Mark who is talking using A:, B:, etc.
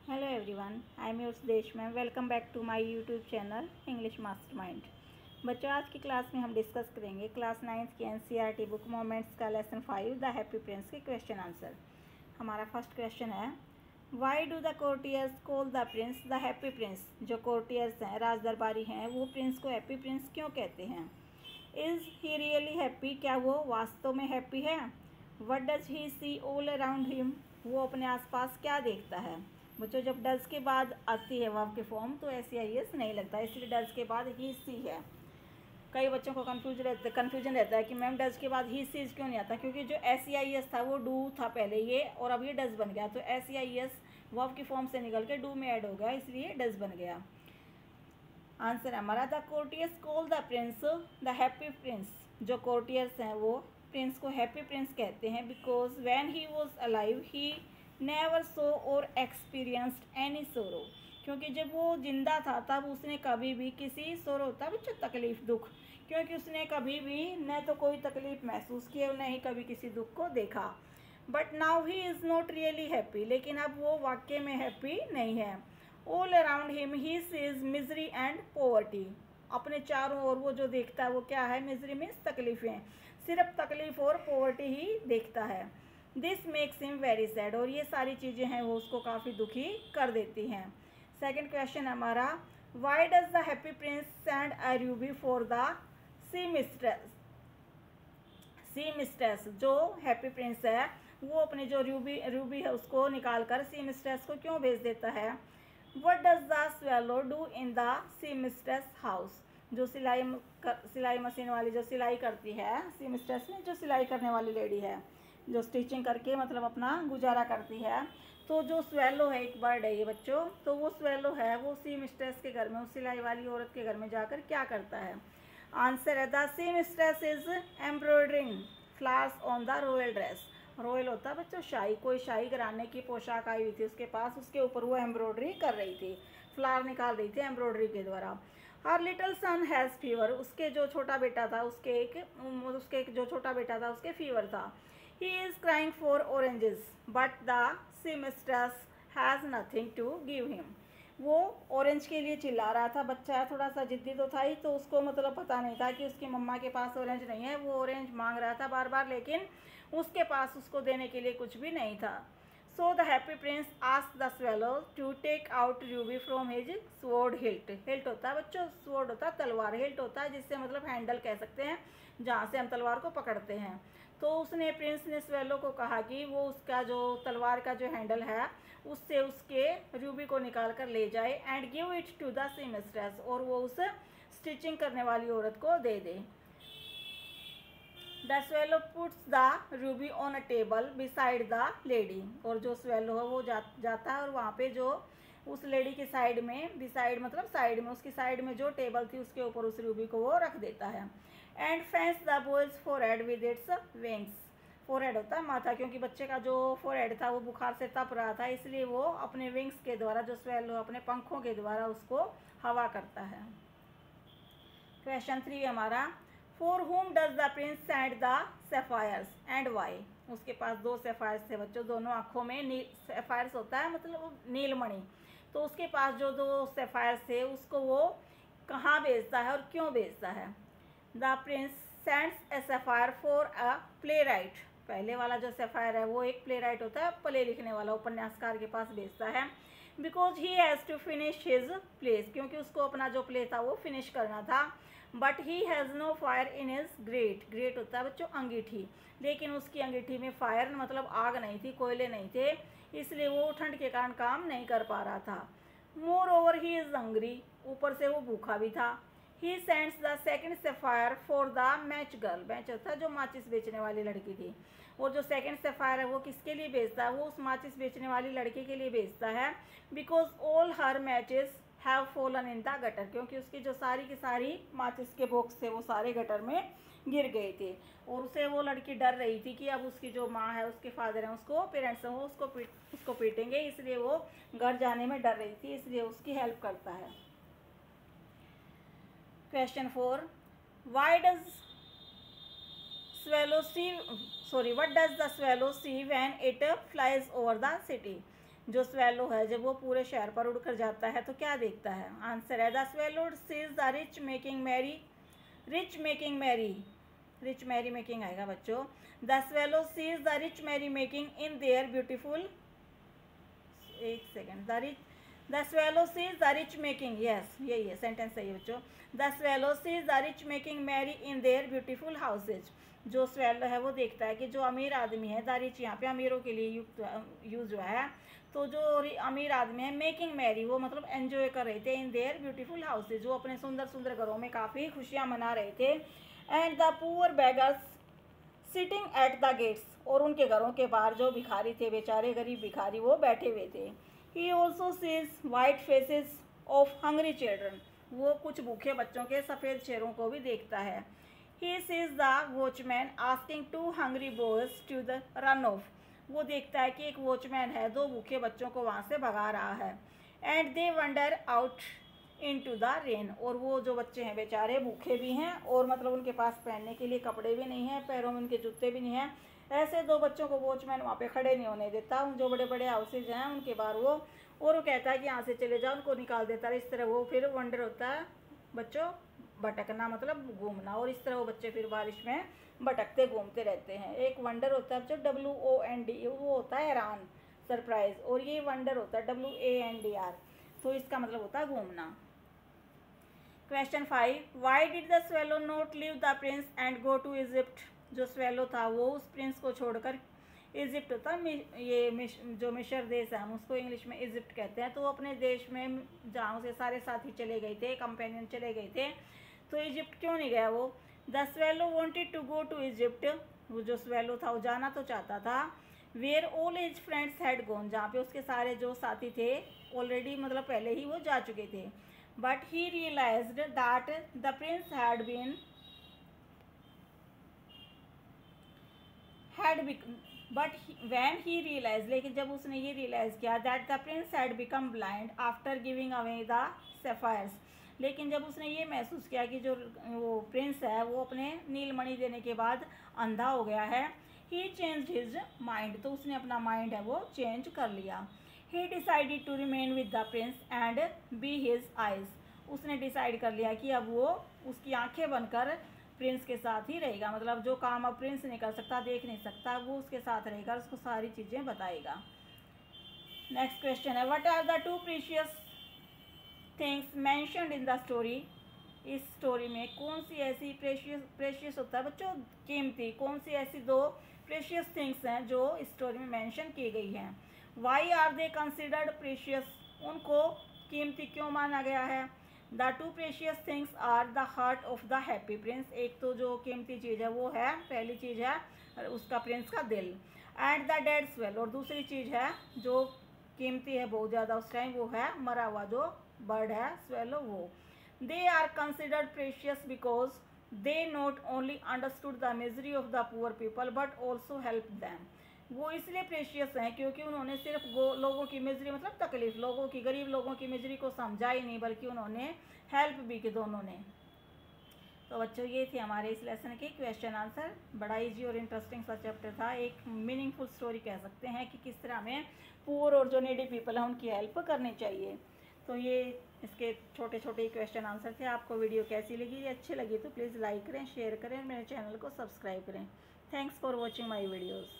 A: Hello everyone, I am your Sudesh ma'am. Welcome back to my YouTube channel English mastermind. बच्चों, आज की class में हम डिस्कस करेंगे क्लास 9th की एनसीईआरटी बुक मोमेंट्स का लेसन 5 द हैप्पी प्रिंस के क्वेश्चन आंसर। हमारा फर्स्ट क्वेश्चन है, why do the courtiers call the prince the happy prince. जो कोर्टियर्स हैं, राज दरबारी हैं, वो प्रिंस को हैप्पी प्रिंस क्यों कहते हैं। इज़ ही रियली हैप्पी, क्या वो वास्तव में हैप्पी है। What does he see all around him, वो अपने आसपास क्या देखता है। बच्चों, जब डज के बाद आती है वर्ब के फॉर्म तो SEIS नहीं लगता, इसलिए डज के बाद ही सी है। कई बच्चों को कन्फ्यूजन रहता है कि मैम डज के बाद ही सीज क्यों नहीं आता, क्योंकि जो SEIS था वो डू था पहले ये, और अब ये डज बन गया, तो SEIS वर्ब की फॉर्म से निकल के डू में ऐड हो गया, इसलिए डज बन गया। आंसर हमारा, the courtiers call the prince the happy prince. जो कोर्टियर्स हैं वो प्रिंस को हैप्पी प्रिंस कहते हैं, because when he was alive he never saw और एक्सपीरियंस्ड एनी सोरो। क्योंकि जब वो जिंदा था तब उसने कभी भी किसी सोरो था बच्चों तकलीफ दुख, क्योंकि उसने कभी भी न तो कोई तकलीफ महसूस की और न ही कभी किसी दुख को देखा। But now he is not really happy, लेकिन अब वो वाकई में हैप्पी नहीं है। All around him he sees misery and poverty. अपने चारों ओर वो जो देखता है वो क्या है, मिजरी मीन्स तकलीफ़ें, सिर्फ तकलीफ और पोवर्टी ही देखता है। This makes him very sad, और ये सारी चीज़ें हैं वो उसको काफ़ी दुखी कर देती हैं। सेकंड क्वेश्चन हमारा, why does the happy prince send a ruby for the seamstress. Seamstress, जो हैप्पी प्रिंस है वो अपने जो रूबी है उसको निकाल कर सी मिस्ट्रेस को क्यों भेज देता है। What does the swallow do in the seamstress house. जो सिलाई मशीन वाली जो सिलाई करती है, सी मिस्ट्रेस में जो सिलाई करने वाली लेडी है, जो स्टिचिंग करके मतलब अपना गुजारा करती है, तो जो स्वेलो है, एक बर्ड है ये बच्चों, तो वो स्वेलो है वो सी मिस्ट्रेस के घर में, उस सिलाई वाली औरत के घर में जाकर क्या करता है। आंसर है, the seamstress is embroidering flowers on the royal dress. Royal होता है बच्चों शाही, कोई शाही घराने की पोशाक आई हुई थी उसके पास, उसके ऊपर वो एम्ब्रॉयडरी कर रही थी, फ्लावर निकाल रही थी एम्ब्रॉयडरी के द्वारा। हर लिटल सन हैज़ फीवर, उसके जो छोटा बेटा था उसके जो छोटा बेटा था उसके फीवर था। He is crying for oranges, but the seamstress has nothing to give him. वो ऑरेंज के लिए चिल्ला रहा था, बच्चा थोड़ा सा जिद्दी तो था ही, तो उसको मतलब पता नहीं था कि उसकी मम्मा के पास ऑरेंज नहीं है। वो ऑरेंज मांग रहा था बार बार, लेकिन उसके पास उसको देने के लिए कुछ भी नहीं था। So the happy prince asked the swallow to take out ruby from his sword hilt. Hilt होता है बच्चों, स्वॉर्ड होता है तलवार, हिल्ट होता है जिससे मतलब हैंडल कह सकते हैं, जहाँ से हम तलवार को पकड़ते हैं। तो उसने प्रिंस ने स्वेलो को कहा कि वो उसका जो तलवार का जो हैंडल है उससे उसके रूबी को निकाल कर ले जाए, and give it to the seamstress, और वो उस स्टिचिंग करने वाली औरत को दे दे। The swallow puts the ruby on a table beside the lady, और जो स्वेलो है वो जाता है और वहाँ पे जो उस लेडी की साइड में, बिसाइड मतलब साइड में, उसकी साइड में जो टेबल थी उसके ऊपर उस रूबी को वो रख देता है। And fence the boys forehead with its wings. Forehead होता है माथा, क्योंकि बच्चे का जो फोरहेड था वो बुखार से तप रहा था, इसलिए वो अपने विंग्स के द्वारा, जो स्वेलो अपने पंखों के द्वारा उसको हवा करता है। क्वेश्चन 3 हमारा, for whom does the prince send the sapphires and why. उसके पास 2 सैफायर्स थे बच्चों, दोनों आँखों में सैफायर्स होता है मतलब नीलमणि, तो उसके पास जो 2 सैफायर्स थे उसको वो कहाँ भेजता है और क्यों भेजता है। The Prince sends A sapphire for a play right. पहले वाला जो सैफायर है वो एक प्ले राइट होता है, प्ले लिखने वाला, उपन्यासकार के पास भेजता है। Because he has to finish his place, क्योंकि उसको अपना जो प्ले था वो फिनिश करना था। But he has no fire in his grate. Grate होता है बच्चों अंगीठी, लेकिन उसकी अंगीठी में फायर मतलब आग नहीं थी, कोयले नहीं थे, इसलिए वो ठंड के कारण काम नहीं कर पा रहा था। More over he is hungry, ऊपर से वो भूखा भी था। He sends the second sapphire for the match girl. Match होता है जो माचिस बेचने वाली लड़की थी, और जो सेकेंड सैफायर है वो किसके लिए बेचता है, वो उस माचिस बेचने वाली लड़की के लिए बेचता है। Because all her matches have fallen in the gutter, क्योंकि उसकी जो सारी की सारी माचिस के बॉक्स थे वो सारे गटर में गिर गए थे, और उसे वो लड़की डर रही थी कि अब उसकी जो माँ है, उसके फादर हैं, उसको पेरेंट्स हैं, वो उसको पीटेंगे, इसलिए वो घर जाने में डर रही थी, इसलिए उसकी हेल्प करता है। Question 4, why does swallow see, sorry, what does the swallow see when it flies over the city। जो स्वेलो है जब वो पूरे शहर पर उड़कर जाता है तो क्या देखता है? आंसर है the swallow sees the rich making merry, rich merry making आएगा बच्चों। The swallow sees the rich merry making in their beautiful, एक second, the swallow sees the rich making, yes यही है सेंटेंस सही है बच्चों। The swallow sees the rich making merry in their beautiful houses. जो swallow है वो देखता है कि जो अमीर आदमी है, द रिच यहाँ पे अमीरों के लिए यूज हुआ है, तो जो अमीर आदमी है मेकिंग मैरी वो मतलब एंजॉय कर रहे थे इन देयर ब्यूटीफुल हाउसेज, जो अपने सुंदर सुंदर घरों में काफ़ी खुशियाँ मना रहे थे। And the poor beggars sitting at the gates, और उनके घरों के बाहर जो भिखारी थे, बेचारे गरीब भिखारी, वो बैठे हुए थे। He also sees white faces of hungry children, वो कुछ भूखे बच्चों के सफ़ेद चेहरों को भी देखता है। He sees the watchman asking 2 hungry boys to the run off, वो देखता है कि एक वॉचमैन है 2 भूखे बच्चों को वहाँ से भगा रहा है। And they wonder out into the rain, और वो जो बच्चे हैं बेचारे भूखे भी हैं और मतलब उनके पास पहनने के लिए कपड़े भी नहीं हैं, पैरों में उनके जूते भी नहीं हैं। ऐसे 2 बच्चों को वॉचमैन वहाँ पे खड़े नहीं होने देता, जो बड़े बड़े हाउसेज हैं उनके बाहर वो, और वो कहता है कि यहाँ से चले जाओ, उनको निकाल देता है। इस तरह वो फिर वंडर होता है बच्चों, भटकना मतलब घूमना, और इस तरह वो बच्चे फिर बारिश में भटकते घूमते रहते हैं। एक वंडर होता है जो WOND, वो होता है हैरान, सरप्राइज, और ये वंडर होता है WANDR, तो इसका मतलब होता है घूमना। Question 5, why did the swallow not leave the prince and go to Egypt, जो स्वेलो था वो उस प्रिंस को छोड़कर, इजिप्ट होता है ये जो मिस्र देश है, हम उसको इंग्लिश में इजिप्ट कहते हैं, तो वो अपने देश में जहाँ से सारे साथी चले गए थे, कंपेनियन चले गए थे, तो इजिप्ट क्यों नहीं गया वो? The swallow wanted to go to Egypt, वो जो स्वेलो था वो जाना तो चाहता था। Where all his friends had gone, जहाँ पे उसके सारे जो साथी थे ऑलरेडी मतलब पहले ही वो जा चुके थे। But he realized that the prince had been but when he realize, लेकिन जब उसने ये रियलाइज़ किया that the prince had become blind after giving away the sapphires, लेकिन जब उसने ये महसूस किया कि जो वो प्रिंस है वो अपने नीलमणि देने के बाद अंधा हो गया है, ही चेंज्ड हिज माइंड, तो उसने अपना माइंड है वो चेंज कर लिया। He decided to remain with the prince and be his eyes, उसने डिसाइड कर लिया कि अब वो उसकी आंखें बनकर प्रिंस के साथ ही रहेगा, मतलब जो काम अब प्रिंस नहीं कर सकता, देख नहीं सकता, वो उसके साथ रहेगा, उसको सारी चीज़ें बताएगा। नेक्स्ट क्वेश्चन है, what are the 2 precious things mentioned in the story, इस स्टोरी में कौन सी ऐसी प्रेशियस होता है बच्चों, कीमती, कौन सी ऐसी 2 प्रेशियस थिंग्स हैं जो इस स्टोरी में मेंशन की गई हैं? Why are they considered precious, उनको कीमती क्यों माना गया है? The 2 precious things are the heart of the happy prince, एक तो जो कीमती चीज़ है वो है, पहली चीज़ है उसका प्रिंस का दिल। एंड द डेड स्वेल, और दूसरी चीज़ है जो कीमती है बहुत ज़्यादा उस टाइम, वो है मरा हुआ जो बर्ड है स्वेलो, वो। They are considered precious because they not only understood the misery of the poor people but also help them, वो इसलिए प्रेशियस हैं क्योंकि उन्होंने सिर्फ लोगों की मिजरी मतलब तकलीफ, लोगों की, गरीब लोगों की मिजरी को समझा ही नहीं, बल्कि उन्होंने हेल्प भी की दोनों ने। तो बच्चों ये थे हमारे इस लेसन के क्वेश्चन आंसर, बड़ा इजी और इंटरेस्टिंग सा चैप्टर था, एक मीनिंगफुल स्टोरी कह सकते हैं कि किस तरह हमें पुअर और जो नीडी पीपल हैं उनकी हेल्प करनी चाहिए। तो ये इसके छोटे छोटे क्वेश्चन आंसर थे। आपको वीडियो कैसी लगी, अच्छी लगी तो प्लीज़ लाइक करें, शेयर करें, मेरे चैनल को सब्सक्राइब करें। Thanks for watching my videos.